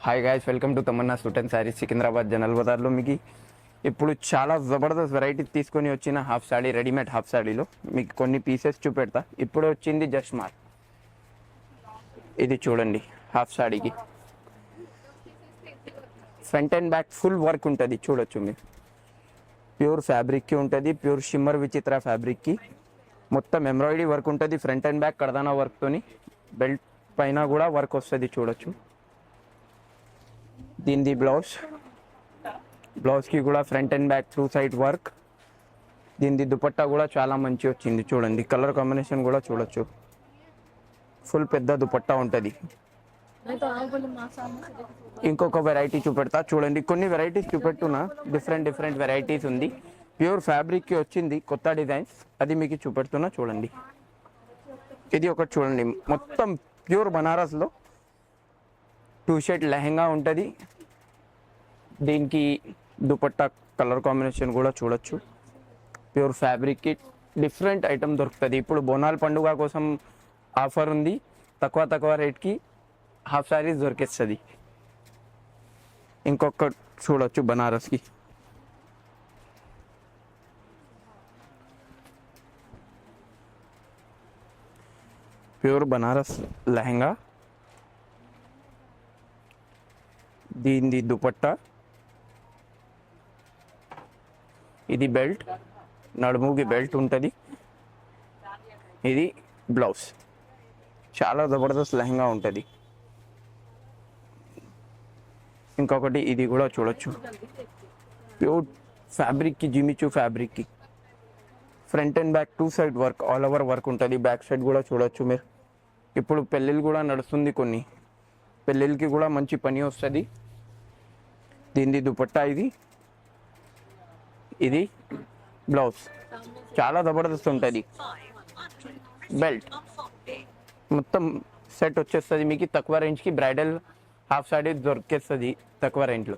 Hi guys, welcome to Tamannaah suit and saris Secunderabad general బజార్లో. మీకు ఇప్పుడు చాలా జబర్దస్త్ వెరైటీ తీసుకొని వచ్చిన హాఫ్ సాడీ, రెడీమేడ్ హాఫ్ సాడీలో మీకు కొన్ని పీసెస్ చూపెడతా. ఇప్పుడు వచ్చింది జస్ట్ మార్. ఇది చూడండి, హాఫ్ సాడీకి front and back full work ఉంటుంది. చూడొచ్చు మీరు, ప్యూర్ ఫ్యాబ్రిక్కి ఉంటుంది, ప్యూర్ షిమ్మర్ విచిత్ర ఫ్యాబ్రిక్కి మొత్తం ఎంబ్రాయిడరీ వర్క్ ఉంటుంది. ఫ్రంట్ అండ్ బ్యాక్ కడదానా వర్క్తోని, బెల్ట్ పైన కూడా వర్క్ వస్తుంది. చూడొచ్చు, దీనిది బ్లౌజ్కి కూడా front and back two side work. దీనిది దుపట్టా కూడా చాలా మంచి వచ్చింది. చూడండి, కలర్ కాంబినేషన్ కూడా చూడొచ్చు. ఫుల్ పెద్ద దుపట్టా ఉంటుంది. ఇంకొక వెరైటీ చూపెడతా చూడండి. కొన్ని వెరైటీస్ చూపెట్టున్నా, డిఫరెంట్ వెరైటీస్ ఉంది. ప్యూర్ ఫ్యాబ్రిక్కి వచ్చింది కొత్త డిజైన్స్, అది మీకు చూపెడుతున్నా. చూడండి, ఇది ఒకటి చూడండి, మొత్తం ప్యూర్ బనారస్లో టూ షేడ్ లెహంగా ఉంటుంది. దీనికి దుపట్టా కలర్ కాంబినేషన్ కూడా చూడొచ్చు. ప్యూర్ ఫ్యాబ్రిక్కి డిఫరెంట్ ఐటమ్ దొరుకుతుంది. ఇప్పుడు బోనాల పండుగ కోసం ఆఫర్ ఉంది, తక్కువ రేట్కి హాఫ్ సారీస్ దొరికేస్తుంది. ఇంకొక చూడొచ్చు బనారస్కి, ప్యూర్ బనారస్ లెహంగా. దీనిది దుపట్టా, ఇది బెల్ట్, నడుముకి బెల్ట్ ఉంటుంది. ఇది బ్లౌజ్, చాలా జబర్దస్త్ లెహంగా ఉంటుంది. ఇంకొకటి ఇది కూడా చూడొచ్చు, ప్యూర్ ఫ్యాబ్రిక్కి, జిమిచూ ఫ్యాబ్రిక్కి front and back two side work, all over work ఉంటుంది. బ్యాక్ సైడ్ కూడా చూడొచ్చు మీరు. ఇప్పుడు పెళ్ళిళ్ళు కూడా నడుస్తుంది, కొన్ని పెళ్ళిళ్ళకి కూడా మంచి పని వస్తుంది. దీనిది దుపట్టా, ఇది బ్లౌజ్, చాలా జబర్దస్త్ ఉంటుంది. బెల్ట్ మొత్తం సెట్ వచ్చేస్తుంది మీకు. తక్కువ రేంజ్కి బ్రైడల్ హాఫ్ సాడీ దొరికేస్తుంది తక్కువ రేంజ్లో.